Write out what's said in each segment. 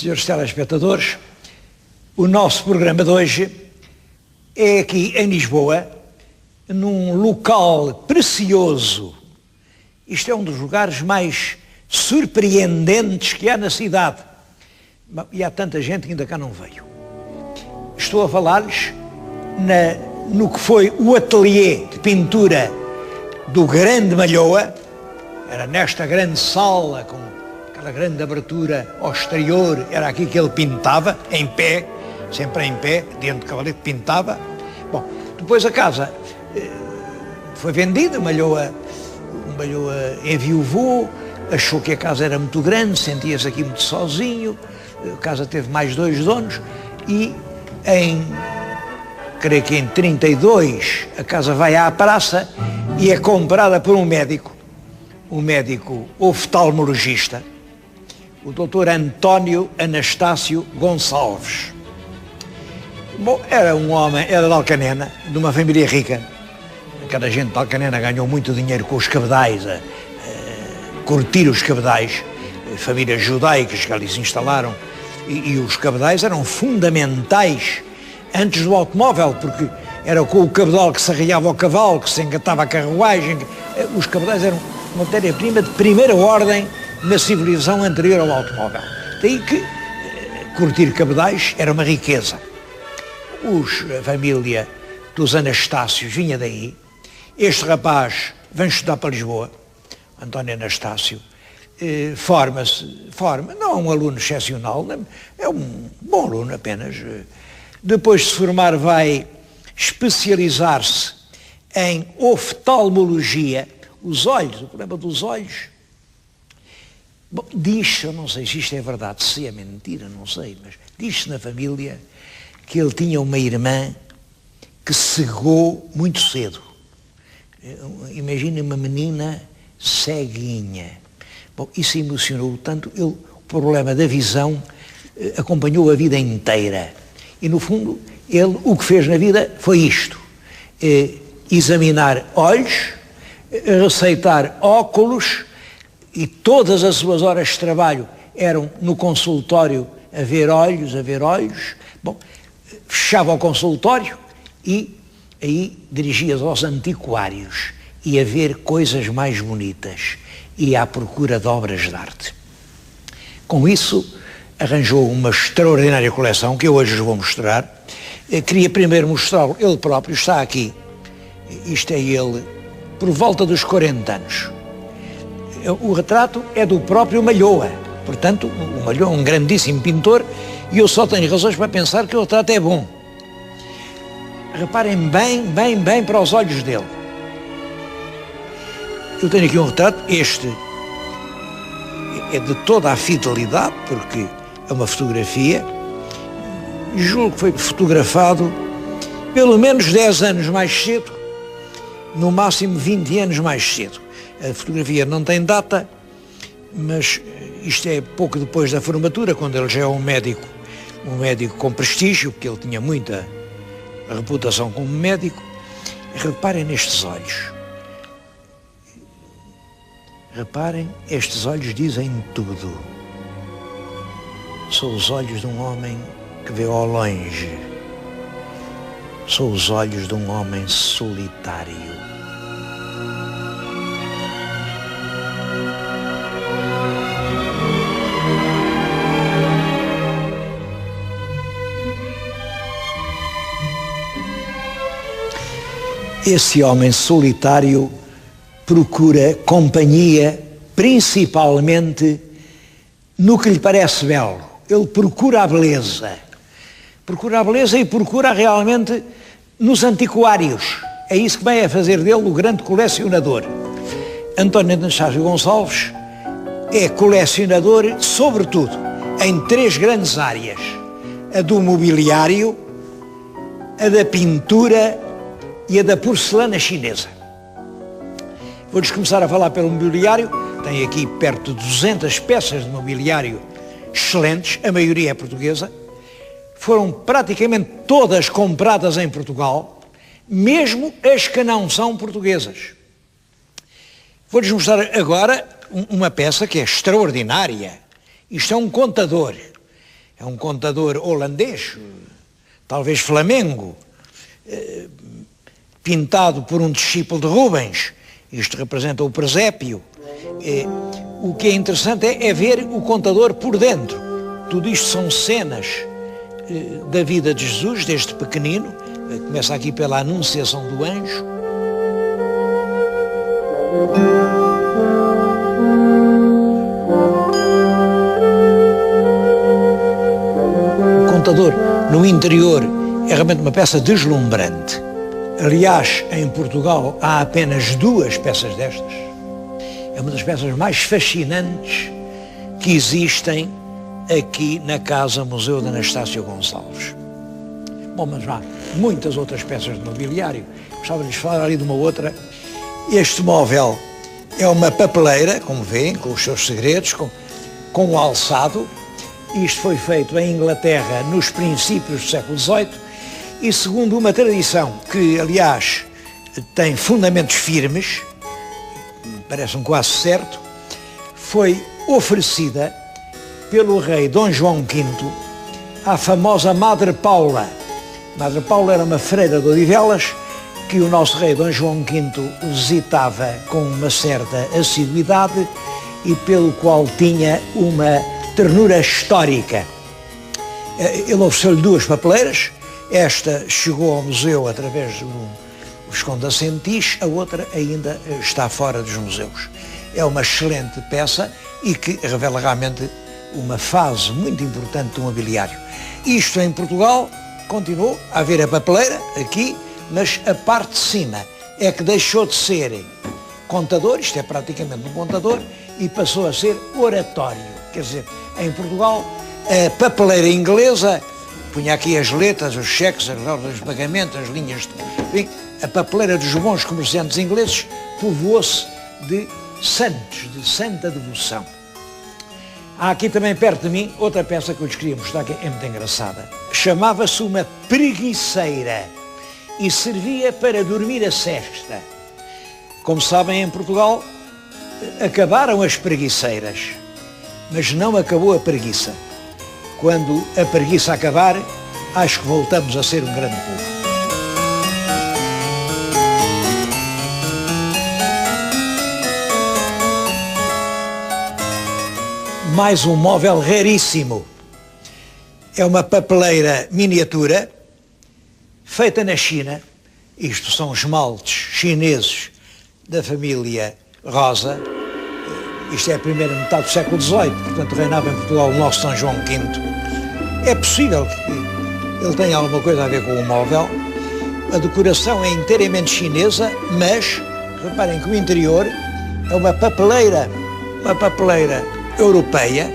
Senhores telespectadores, o nosso programa de hoje é aqui em Lisboa, num local precioso. Isto é um dos lugares mais surpreendentes que há na cidade. E há tanta gente que ainda cá não veio. Estou a falar-lhes no que foi o ateliê de pintura do grande Malhoa. Era nesta grande sala, com aquela grande abertura ao exterior, era aqui que ele pintava, em pé, sempre em pé, dentro do cavalete, pintava. Bom, depois a casa foi vendida, Malhoa enviuvou, achou que a casa era muito grande, sentia-se aqui muito sozinho, a casa teve mais 2 donos e creio que em 32, a casa vai à praça e é comprada por um médico oftalmologista, o Dr. António Anastácio Gonçalves. Bom, era um homem, era de Alcanena, de uma família rica. Cada gente de Alcanena ganhou muito dinheiro com os cabedais, a curtir os cabedais, famílias judaicas que ali se instalaram, e os cabedais eram fundamentais antes do automóvel, porque era com o cabedal que se arreava ao cavalo, que se engatava a carruagem. Os cabedais eram matéria-prima de primeira ordem na civilização anterior ao automóvel. Daí que curtir cabedais era uma riqueza. A família dos Anastácios vinha daí. Este rapaz vem estudar para Lisboa, António Anastácio, forma, não é um aluno excepcional, é um bom aluno apenas. Depois de se formar vai especializar-se em oftalmologia, os olhos, o problema dos olhos. Bom, diz-se, eu não sei se isto é verdade, se é mentira, não sei, mas diz-se na família que ele tinha uma irmã que cegou muito cedo. Imagina uma menina ceguinha. Bom, isso emocionou tanto, o problema da visão acompanhou a vida inteira. E no fundo, ele o que fez na vida foi isto: examinar olhos, receitar óculos, e todas as suas horas de trabalho eram no consultório a ver olhos. Bom, fechava o consultório e aí dirigia-se aos antiquários e a ver coisas mais bonitas e à procura de obras de arte. Com isso, arranjou uma extraordinária coleção que eu hoje vos vou mostrar. Queria primeiro mostrá-lo, ele próprio está aqui. Isto é ele, por volta dos 40 anos. O retrato é do próprio Malhoa, portanto, o Malhoa é um grandíssimo pintor e eu só tenho razões para pensar que o retrato é bom. Reparem bem para os olhos dele. Eu tenho aqui um retrato, este é de toda a fidelidade, porque é uma fotografia, julgo que foi fotografado pelo menos 10 anos mais cedo, no máximo 20 anos mais cedo. A fotografia não tem data, mas isto é pouco depois da formatura, quando ele já é um médico com prestígio, porque ele tinha muita reputação como médico. Reparem nestes olhos. Reparem, estes olhos dizem tudo. São os olhos de um homem que vê ao longe. São os olhos de um homem solitário. Esse homem solitário procura companhia principalmente no que lhe parece belo. Ele procura a beleza e procura realmente nos antiquários. É isso que vem a fazer dele o grande colecionador. António Anastácio Gonçalves é colecionador, sobretudo, em 3 grandes áreas: a do mobiliário, a da pintura e a da porcelana chinesa. Vou-lhes começar a falar pelo mobiliário. Tem aqui perto de 200 peças de mobiliário excelentes, a maioria é portuguesa. Foram praticamente todas compradas em Portugal, mesmo as que não são portuguesas. Vou-lhes mostrar agora uma peça que é extraordinária. Isto é um contador. é um contador holandês, talvez flamengo, pintado por um discípulo de Rubens. Isto representa o presépio. O que é interessante é ver o contador por dentro. Tudo isto são cenas da vida de Jesus, desde pequenino. Começa aqui pela anunciação do anjo. O contador no interior é realmente uma peça deslumbrante. Aliás, em Portugal há apenas 2 peças destas. É uma das peças mais fascinantes que existem aqui na Casa Museu de Anastácio Gonçalves. Bom, mas há muitas outras peças de mobiliário. Gostava de lhes falar ali de uma outra. Este móvel é uma papeleira, como veem, com os seus segredos, com o alçado. Isto foi feito em Inglaterra nos princípios do século XVIII e, segundo uma tradição que, aliás, tem fundamentos firmes, parece-me quase certo, foi oferecida pelo rei Dom João V à famosa Madre Paula. Madre Paula era uma freira de Odivelas que o nosso rei Dom João V visitava com uma certa assiduidade e pelo qual tinha uma ternura histórica. Ele ofereceu-lhe 2 papeleiras. Esta chegou ao museu através do Visconde da Sentis, a outra ainda está fora dos museus. É uma excelente peça e que revela realmente uma fase muito importante do mobiliário. Isto em Portugal continuou a haver a papeleira aqui, mas a parte de cima é que deixou de ser contador, isto é praticamente um contador, e passou a ser oratório. Quer dizer, em Portugal, a papeleira inglesa punha aqui as letras, os cheques, as ordens de pagamento, as linhas de... A papeleira dos bons comerciantes ingleses povoou-se de santos, de santa devoção. Há aqui também perto de mim outra peça que eu lhes queria mostrar que é muito engraçada. Chamava-se uma preguiceira e servia para dormir a sesta. Como sabem, em Portugal acabaram as preguiceiras, mas não acabou a preguiça. Quando a preguiça acabar, acho que voltamos a ser um grande povo. Mais um móvel raríssimo. É uma papeleira miniatura, feita na China. Isto são esmaltes chineses da família Rosa. Isto é a primeira metade do século XVIII, portanto reinava em Portugal o nosso São João V. É possível que ele tenha alguma coisa a ver com o móvel. A decoração é inteiramente chinesa, mas reparem que o interior é uma papeleira europeia,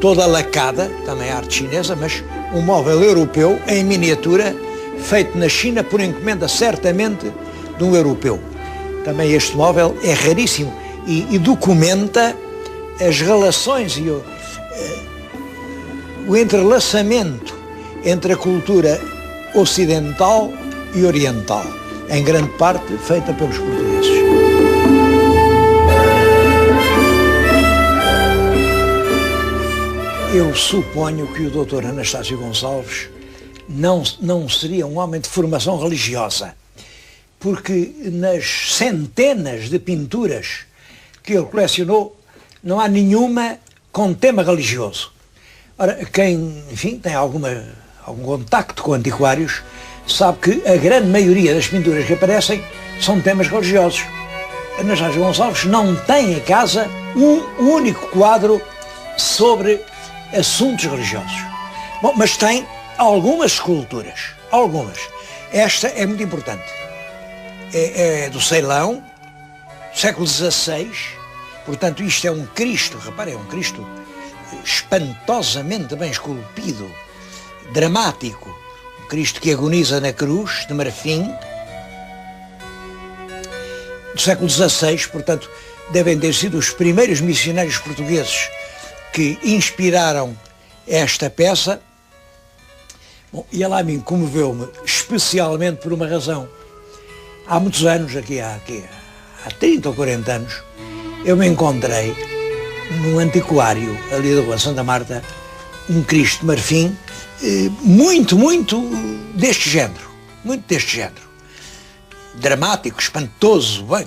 toda lacada, também arte chinesa, mas um móvel europeu em miniatura, feito na China por encomenda certamente de um europeu. Também este móvel é raríssimo e documenta as relações e o entrelaçamento entre a cultura ocidental e oriental, em grande parte feita pelos portugueses. Eu suponho que o Dr. Anastácio Gonçalves não seria um homem de formação religiosa, porque nas centenas de pinturas que ele colecionou, não há nenhuma com tema religioso. Ora, quem, enfim, tem algum contacto com antiquários, sabe que a grande maioria das pinturas que aparecem são temas religiosos. Anastácio Gonçalves não tem em casa um único quadro sobre assuntos religiosos. Bom, mas tem algumas esculturas, algumas. Esta é muito importante. É do Ceilão, século XVI, portanto isto é um Cristo, reparem, é um Cristo espantosamente bem esculpido, dramático, um Cristo que agoniza na cruz, de marfim, do século XVI, portanto devem ter sido os primeiros missionários portugueses que inspiraram esta peça. Bom, e ela a mim comoveu-me especialmente por uma razão. Há muitos anos, há 30 ou 40 anos, eu me encontrei num antiquário ali da Rua Santa Marta um Cristo de marfim muito deste género. Muito deste género. Dramático, espantoso. Bem,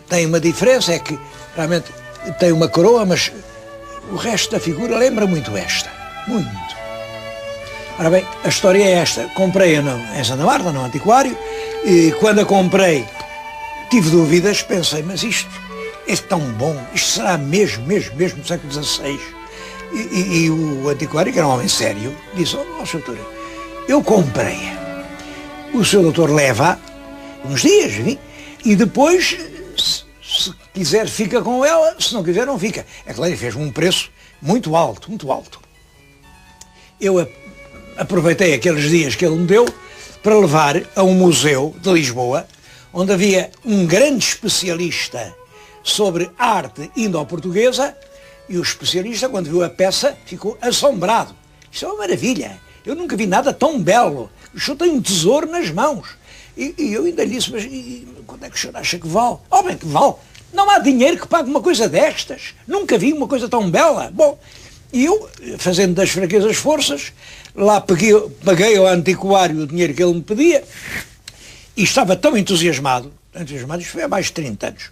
tem uma diferença, é que realmente tem uma coroa, mas o resto da figura lembra muito esta. Muito. Ora bem, a história é esta. Comprei-a em Santa Marta, no antiquário, e quando a comprei tive dúvidas, pensei, mas isto é tão bom, isto será mesmo do século XVI. E o antiquário, que era um homem sério, disse, ó, Sr. Doutor, eu comprei-a. O Sr. Doutor leva uns dias, enfim, e depois, se quiser, fica com ela, se não quiser, não fica. É claro, ele fez-me um preço muito alto, muito alto. Eu aproveitei aqueles dias que ele me deu para levar a um museu de Lisboa, onde havia um grande especialista sobre arte indo-portuguesa, e o especialista, quando viu a peça, ficou assombrado. Isto é uma maravilha. Eu nunca vi nada tão belo. O senhor tem um tesouro nas mãos. E eu ainda lhe disse, mas quando é que o senhor acha que vale? Oh, bem, que vale. Não há dinheiro que pague uma coisa destas. Nunca vi uma coisa tão bela. Bom, e eu, fazendo das fraquezas forças, lá paguei ao antiquário o dinheiro que ele me pedia, e estava tão entusiasmado, isto foi há mais de 30 anos,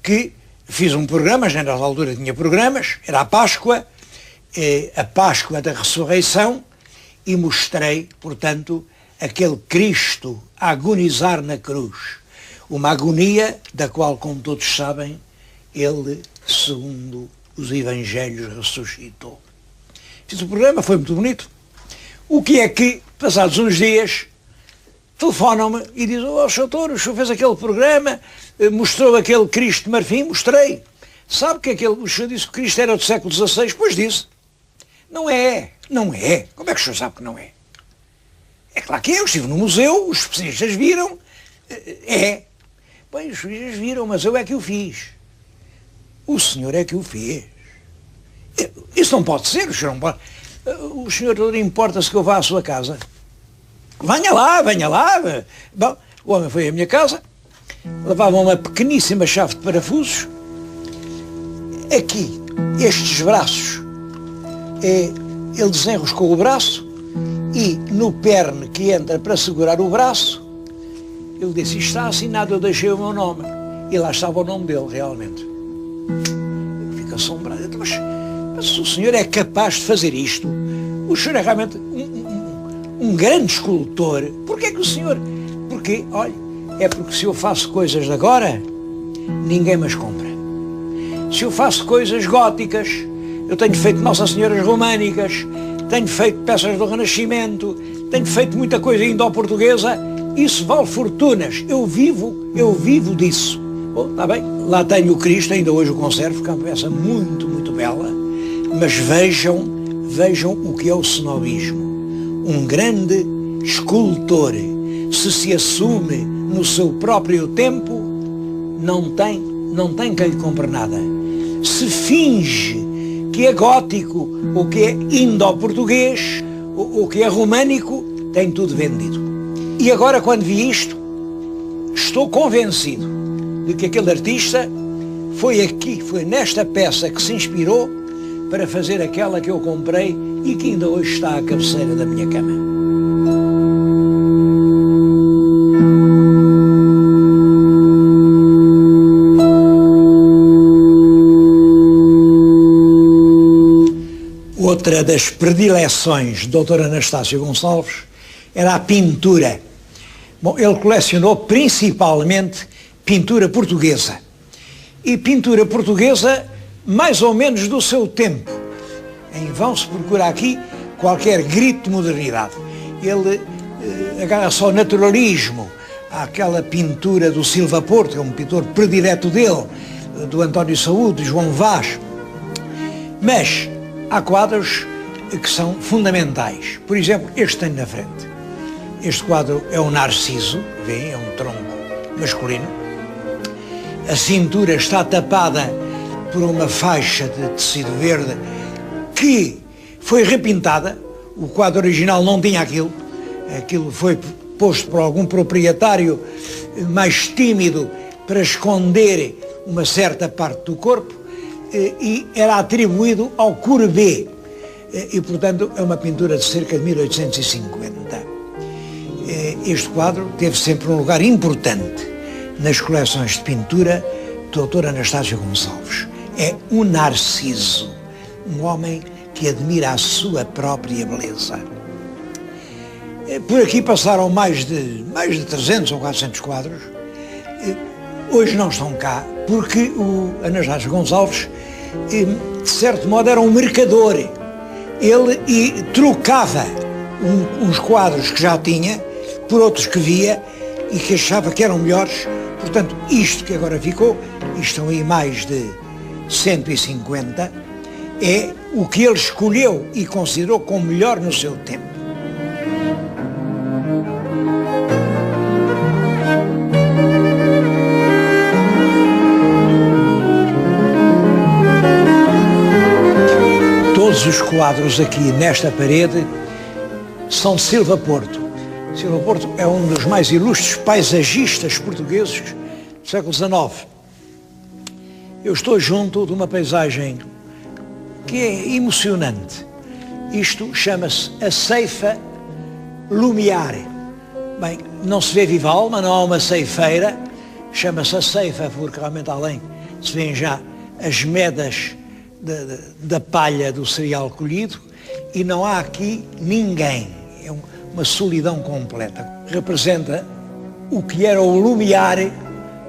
que fiz um programa, já nessa altura tinha programas, era a Páscoa da Ressurreição, e mostrei, portanto, aquele Cristo a agonizar na cruz. Uma agonia da qual, como todos sabem, ele, segundo os Evangelhos, ressuscitou. Fiz o programa, foi muito bonito. O que é que, passados uns dias, telefonam-me e dizem, ó, Sr. Doutor, o senhor fez aquele programa, mostrou aquele Cristo de marfim, mostrei. Sabe que o senhor disse que Cristo era do século XVI? Pois disse. Não é. Como é que o senhor sabe que não é? É claro que é, eu estive no museu, os especialistas viram, Bem, os especialistas viram, mas eu é que o fiz. O senhor é que o fez. Isso não pode ser, o senhor não pode. O senhor importa-se que eu vá à sua casa? Venha lá. Bom, o homem foi à minha casa, levava uma pequeníssima chave de parafusos. Aqui, estes braços, ele desenroscou o braço e no perne que entra para segurar o braço, ele disse, isto está assinado, eu deixei o meu nome. E lá estava o nome dele, realmente. Eu fico assombrado. Mas o senhor é capaz de fazer isto? O senhor é realmente um grande escultor. Porquê que o senhor... Porque, olha, é porque se eu faço coisas de agora, ninguém mais compra. Se eu faço coisas góticas, eu tenho feito Nossa Senhoras românicas, tenho feito peças do Renascimento, tenho feito muita coisa indo-portuguesa, isso vale fortunas. Eu vivo disso. Bom, está bem, lá tenho o Cristo, ainda hoje o conservo, que é uma peça muito bela, mas vejam o que é o cenobismo. Um grande escultor, se assume no seu próprio tempo, não tem quem lhe compre nada. Se finge que é gótico, ou que é indo-português, ou que é românico, tem tudo vendido. E agora, quando vi isto, estou convencido de que aquele artista foi nesta peça que se inspirou para fazer aquela que eu comprei e que ainda hoje está à cabeceira da minha cama. Outra das predileções do Dr. Anastácio Gonçalves era a pintura. Bom, ele colecionou principalmente pintura portuguesa. E pintura portuguesa mais ou menos do seu tempo. Em vão se procura aqui qualquer grito de modernidade. Ele agarra-se ao naturalismo, àquela pintura do Silva Porto, que é um pintor predileto dele, do António Saúde, de João Vaz. Mas há quadros que são fundamentais. Por exemplo, este tenho na frente. Este quadro é um Narciso, vê, é um tronco masculino. A cintura está tapada por uma faixa de tecido verde que foi repintada. O quadro original não tinha aquilo. Aquilo foi posto por algum proprietário mais tímido para esconder uma certa parte do corpo e era atribuído ao Courbet. e, portanto, é uma pintura de cerca de 1850. Este quadro teve sempre um lugar importante nas coleções de pintura do Dr. Anastácio Gonçalves. É um narciso, um homem que admira a sua própria beleza. Por aqui passaram mais de 300 ou 400 quadros. Hoje não estão cá, porque o Anastácio Gonçalves, de certo modo, era um mercador. Ele trocava uns quadros que já tinha por outros que via e que achava que eram melhores. Portanto, isto que agora ficou, e estão aí mais de 150, é o que ele escolheu e considerou como melhor no seu tempo. Todos os quadros aqui nesta parede são de Silva Porto. Silva Porto é um dos mais ilustres paisagistas portugueses do século XIX. Eu estou junto de uma paisagem que é emocionante. Isto chama-se a Ceifa Lumiare. Bem, não se vê viva alma, não há uma ceifeira, chama-se a Ceifa porque realmente além se vêem já as medas da palha do cereal colhido e não há aqui ninguém. É uma solidão completa. Representa o que era o Lumiare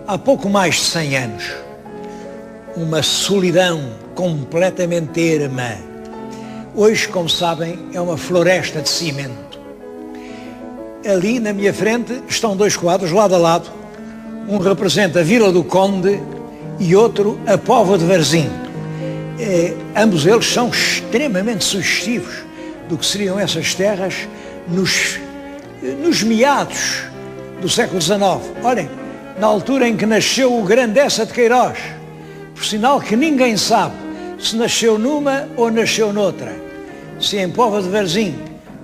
há pouco mais de 100 anos. Uma solidão completamente erma. Hoje, como sabem, é uma floresta de cimento. Ali na minha frente estão dois quadros lado a lado. Um representa a Vila do Conde e outro a Póvoa de Varzim. Ambos eles são extremamente sugestivos do que seriam essas terras nos meados do século XIX. Olhem, na altura em que nasceu o grande Eça de Queiroz, por sinal que ninguém sabe se nasceu numa ou nasceu noutra, se em Póvoa de Varzim,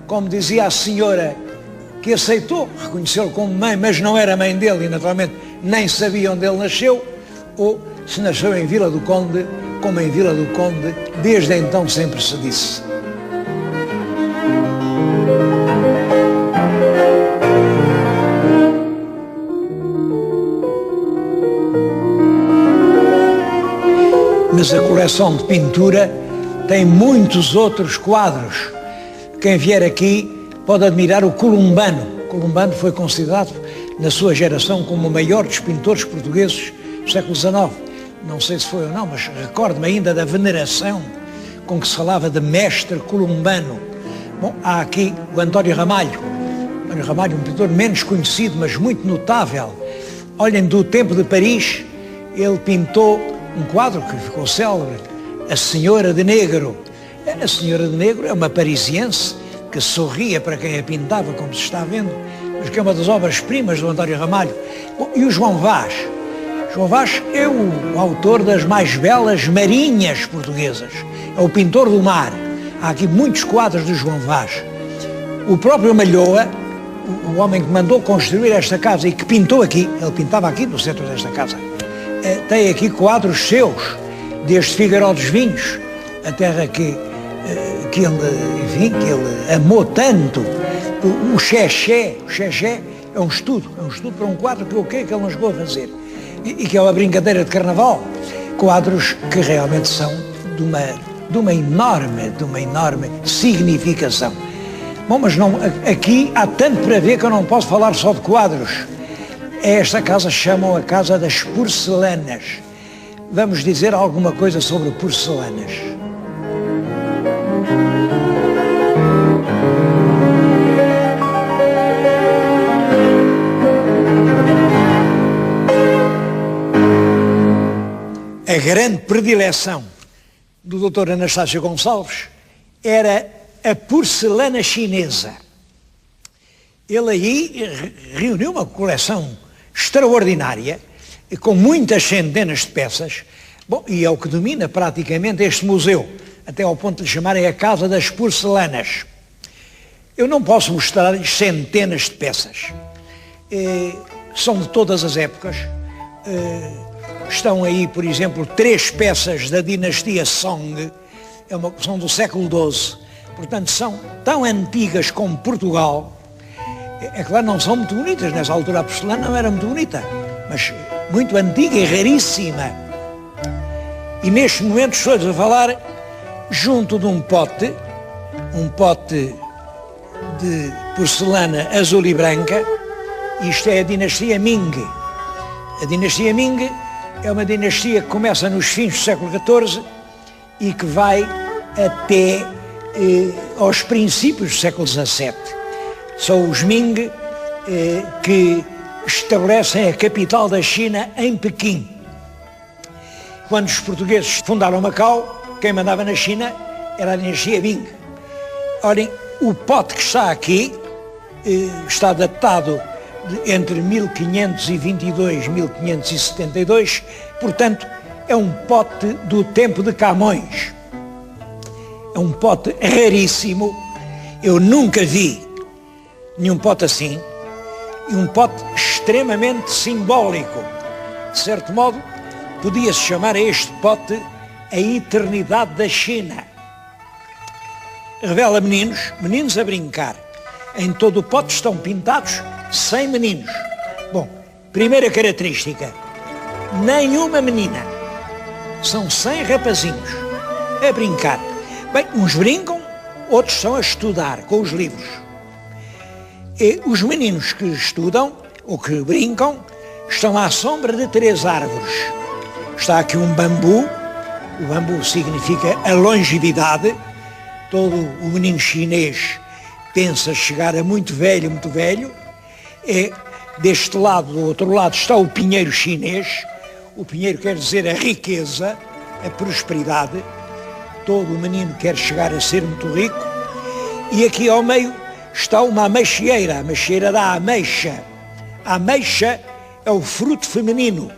como dizia a senhora que aceitou reconhecê-lo como mãe, mas não era mãe dele e naturalmente nem sabia onde ele nasceu, ou se nasceu em Vila do Conde, como em Vila do Conde desde então sempre se disse. Mas a coleção de pintura tem muitos outros quadros. Quem vier aqui pode admirar o Columbano. Columbano foi considerado, na sua geração, como o maior dos pintores portugueses do século XIX. Não sei se foi ou não, mas recordo-me ainda da veneração com que se falava de mestre Columbano. Bom, há aqui o António Ramalho. António Ramalho, um pintor menos conhecido, mas muito notável. Olhem, do tempo de Paris, ele pintou um quadro que ficou célebre, A Senhora de Negro. A Senhora de Negro é uma parisiense que sorria para quem a pintava, como se está vendo, mas que é uma das obras-primas do António Ramalho. Bom, e o João Vaz? João Vaz é o autor das mais belas marinhas portuguesas. É o pintor do mar. Há aqui muitos quadros de João Vaz. O próprio Malhoa, o homem que mandou construir esta casa e que pintou aqui, ele pintava aqui no centro desta casa, tem aqui quadros seus, desde Figueiró dos Vinhos, a terra que ele amou tanto. O Xexé é um estudo para um quadro que eu creio que ele não chegou a fazer, e que é uma brincadeira de carnaval. Quadros que realmente são de uma enorme significação. Bom, mas não, aqui há tanto para ver que eu não posso falar só de quadros. Esta casa chamam a Casa das Porcelanas. Vamos dizer alguma coisa sobre porcelanas. A grande predileção do Dr. Anastácio Gonçalves era a porcelana chinesa. Ele aí reuniu uma coleção extraordinária, com muitas centenas de peças. Bom, e é o que domina praticamente este museu, até ao ponto de lhe chamarem a Casa das Porcelanas. Eu não posso mostrar-lhes centenas de peças. São de todas as épocas. Estão aí, por exemplo, 3 peças da dinastia Song, são do século XII, portanto são tão antigas como Portugal. É claro, não são muito bonitas, nessa altura a porcelana não era muito bonita, mas muito antiga e raríssima. E neste momento estou-lhes a falar junto de um pote de porcelana azul e branca. Isto é a dinastia Ming. A dinastia Ming é uma dinastia que começa nos fins do século XIV e que vai até aos princípios do século XVII. São os Ming que estabelecem a capital da China em Pequim. Quando os portugueses fundaram Macau, quem mandava na China era a dinastia Ming. Olhem, o pote que está aqui está datado entre 1522 e 1572, portanto, é um pote do tempo de Camões. É um pote raríssimo. Eu nunca vi nenhum pote assim, e um pote extremamente simbólico. De certo modo, podia-se chamar a este pote a eternidade da China. Revela meninos a brincar. Em todo o pote estão pintados 100 meninos. Bom, primeira característica, nenhuma menina. São 100 rapazinhos a brincar. Bem, uns brincam, outros estão a estudar com os livros. E os meninos que estudam, ou que brincam, estão à sombra de 3 árvores. Está aqui um bambu. O bambu significa a longevidade. Todo o menino chinês pensa chegar a muito velho. Deste lado, do outro lado, está o pinheiro chinês. O pinheiro quer dizer a riqueza, a prosperidade. Todo o menino quer chegar a ser muito rico. E aqui ao meio está uma ameixeira. A ameixeira da ameixa. A ameixa é o fruto feminino.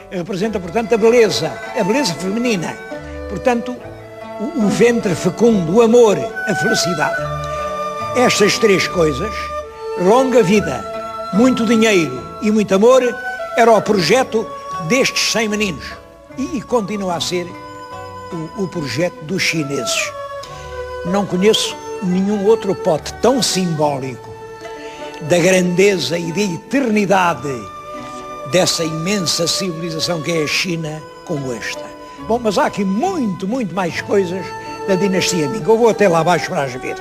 Representa, portanto, a beleza feminina. Portanto, o ventre fecundo, o amor, a felicidade. Estas 3 coisas, longa vida, muito dinheiro e muito amor, era o projeto destes 100 meninos. E continua a ser o projeto dos chineses. Não conheço nenhum outro pote tão simbólico da grandeza e da eternidade dessa imensa civilização que é a China como esta. Bom, mas há aqui muito mais coisas da dinastia Ming. Eu vou até lá abaixo para as ver.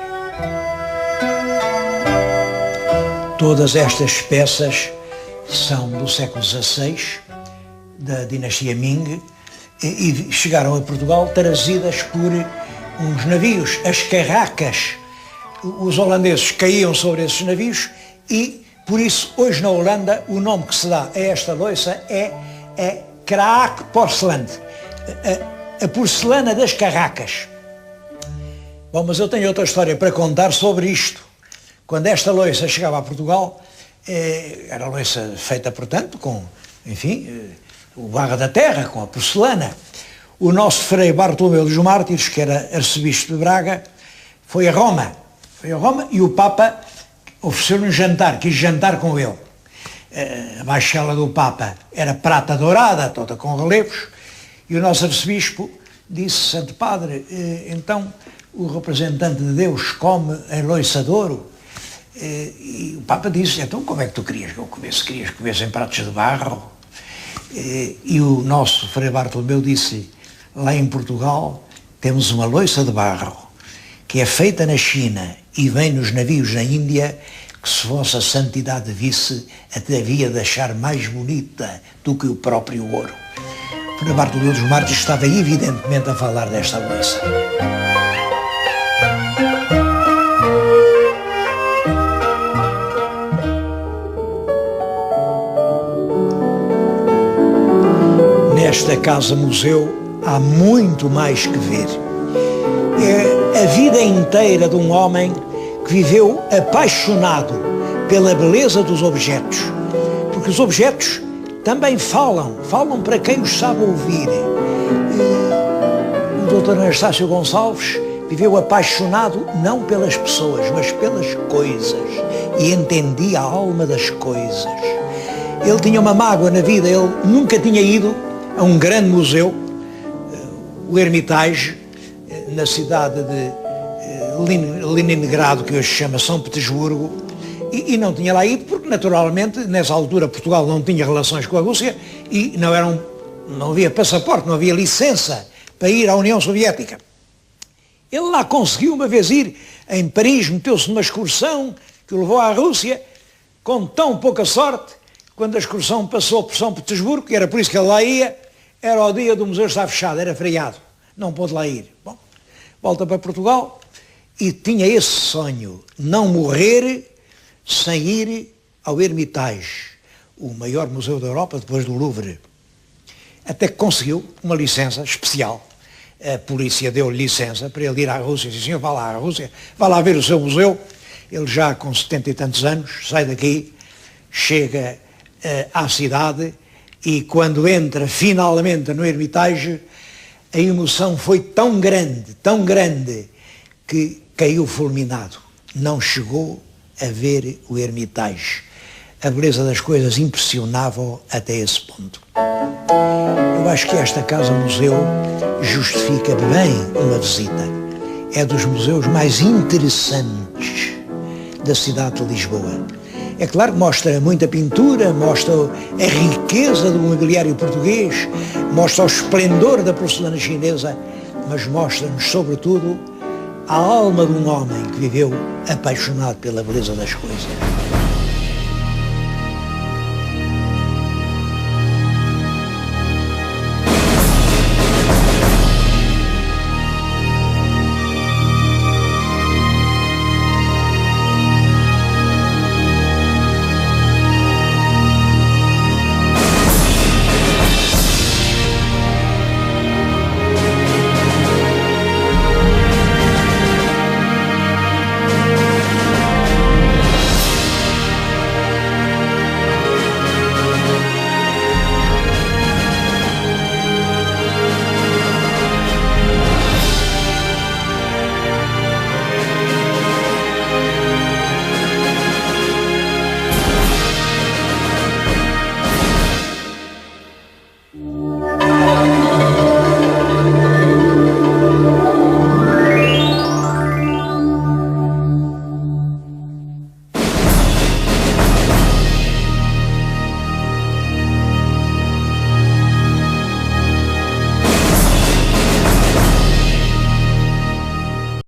Todas estas peças são do século XVI, da dinastia Ming, e chegaram a Portugal trazidas por uns navios, as carracas. Os holandeses caíam sobre esses navios e, por isso, hoje na Holanda, o nome que se dá a esta louça é Kraak Porcelain, a porcelana das carracas. Bom, mas eu tenho outra história para contar sobre isto. Quando esta louça chegava a Portugal, era louça feita, portanto, com, enfim, o barro da terra, com a porcelana. O nosso Frei Bartolomeu dos Mártires, que era arcebispo de Braga, foi a Roma e o Papa ofereceu-lhe um jantar, quis jantar com ele. A baixela do Papa era prata dourada, toda com relevos, e o nosso arcebispo disse: Santo Padre, então o representante de Deus come em louça de ouro? E o Papa disse: então como é que tu querias que eu comesse? Querias que comesse em pratos de barro? E o nosso Frei Bartolomeu disse: lá em Portugal temos uma louça de barro que é feita na China e vem nos navios na Índia, que se vossa santidade visse, até havia de achar mais bonita do que o próprio ouro. Frei Bartolomeu dos Mártires estava evidentemente a falar desta louça. Nesta casa-museu há muito mais que ver. É a vida inteira de um homem que viveu apaixonado pela beleza dos objetos, porque os objetos também falam para quem os sabe ouvir. O Dr. Anastácio Gonçalves viveu apaixonado não pelas pessoas, mas pelas coisas, e entendia a alma das coisas. Ele tinha uma mágoa na vida, ele nunca tinha ido a um grande museu, o Hermitage, na cidade de Leningrado, que hoje se chama São Petersburgo, e não tinha lá ido porque, naturalmente, nessa altura Portugal não tinha relações com a Rússia e não havia passaporte, não havia licença para ir à União Soviética. Ele lá conseguiu uma vez ir em Paris, meteu-se numa excursão que o levou à Rússia, com tão pouca sorte, quando a excursão passou por São Petersburgo, que era por isso que ele lá ia, era o dia do museu estar fechado, era feriado, não pôde lá ir. Bom, volta para Portugal e tinha esse sonho, não morrer sem ir ao Hermitage, o maior museu da Europa depois do Louvre. Até que conseguiu uma licença especial. A polícia deu-lhe licença para ele ir à Rússia. Disse: senhor, vá lá à Rússia, vá lá ver o seu museu. Ele já com 70 e tantos anos, sai daqui, chega à cidade e quando entra finalmente no Hermitage, a emoção foi tão grande, que caiu fulminado. Não chegou a ver o Hermitage. A beleza das coisas impressionava-o até esse ponto. Eu acho que esta casa-museu justifica bem uma visita. É dos museus mais interessantes da cidade de Lisboa. É claro que mostra muita pintura, mostra a riqueza do mobiliário português, mostra o esplendor da porcelana chinesa, mas mostra-nos, sobretudo, a alma de um homem que viveu apaixonado pela beleza das coisas.